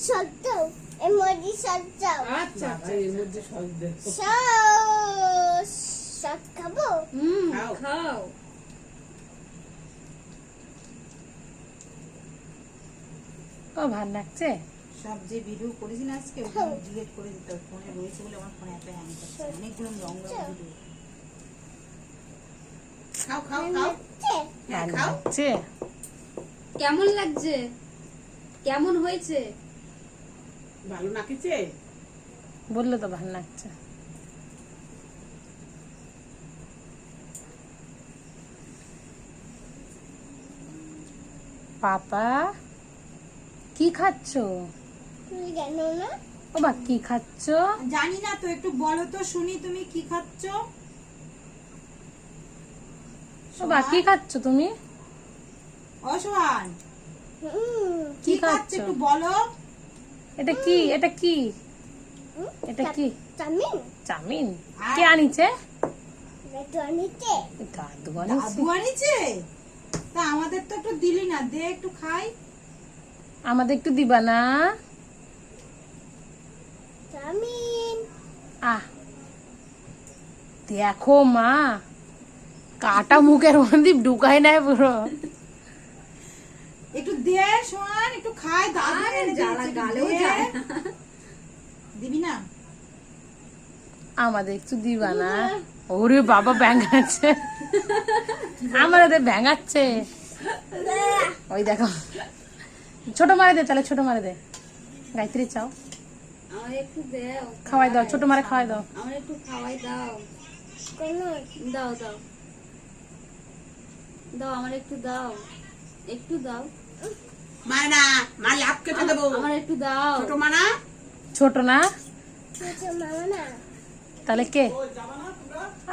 সব দাও ইমোজি সব দাও। আচ্ছা আচ্ছা এর মধ্যে সস দে। সব খাবো। খাও। ও ভালো লাগছে। সব যে ভিডিও করেছি না আজকে ওগুলো ডিলিট করে দিতে হবে, ফোনে রয়েছে বলে আমার ফোনে এত হ্যাং করছে, অনেকগুলো রং ভিডিও। খাও খাও খাও, হ্যাঁ ভালো খাও। লাগছে। কেমন লাগছে? কেমন হয়েছে? ভালো নাকিছে? বললো তো ভালো লাগছে। পাপা কি খাচ্ছো? তুই জানো না? ও বা কি খাচ্ছো? জানি না তো, একটু বলো তো শুনি তুমি কি খাচ্ছ। ও বা কি খাচ্ছো তুমি? অসহান কি কি খাচ্ছ খাচ্ছো? একটু বলো। এটা কি? এটা কি? এটা কি? চাউমিন। চাউমিন? আর? কে আনিছে? এটা নিচে। দাদু আনিছে। দাদু আনিছে? তা আমাদের তো একটু দিলি না, দে একটু খাই। আমাদের একটু দিবা না? চাউমিন। আহ দেখো মা, কাটা মুখের মধ্যে ঢুকাই নাই পুরো। একটু দে শোন, একটু খাই। দাদু আরে এনে জ্বালা দিয়েছে, একটু গালেও দে। যায়। দিবি না? আমাদের একটু দিবা না? ওরে বাবা ব্যাঙাচ্ছে, আমাদের ব্যাঙাচ্ছে। ওই দেখো, ছোট মারে দে, তাহলে ছোট মারে দে। গায়ত্রী চাও, আমার একটু দাও, খাওয়াই দাও, ছোট মারে খাওয়াই দাও। আমার একটু খাওয়াই দাও। কোনো দাও দাও দাও, আমার একটু দাও, একটু দাও, মার না, মার লাভ কেটে দেবো। আমার একটু দাও। ছোট মানা? ছোট না? ছোট মামা না। তাহলে কে?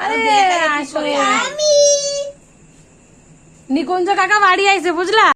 আরে আসলে আমি নিকুঞ্জ কাকা বাড়ি আইছে বুঝলা।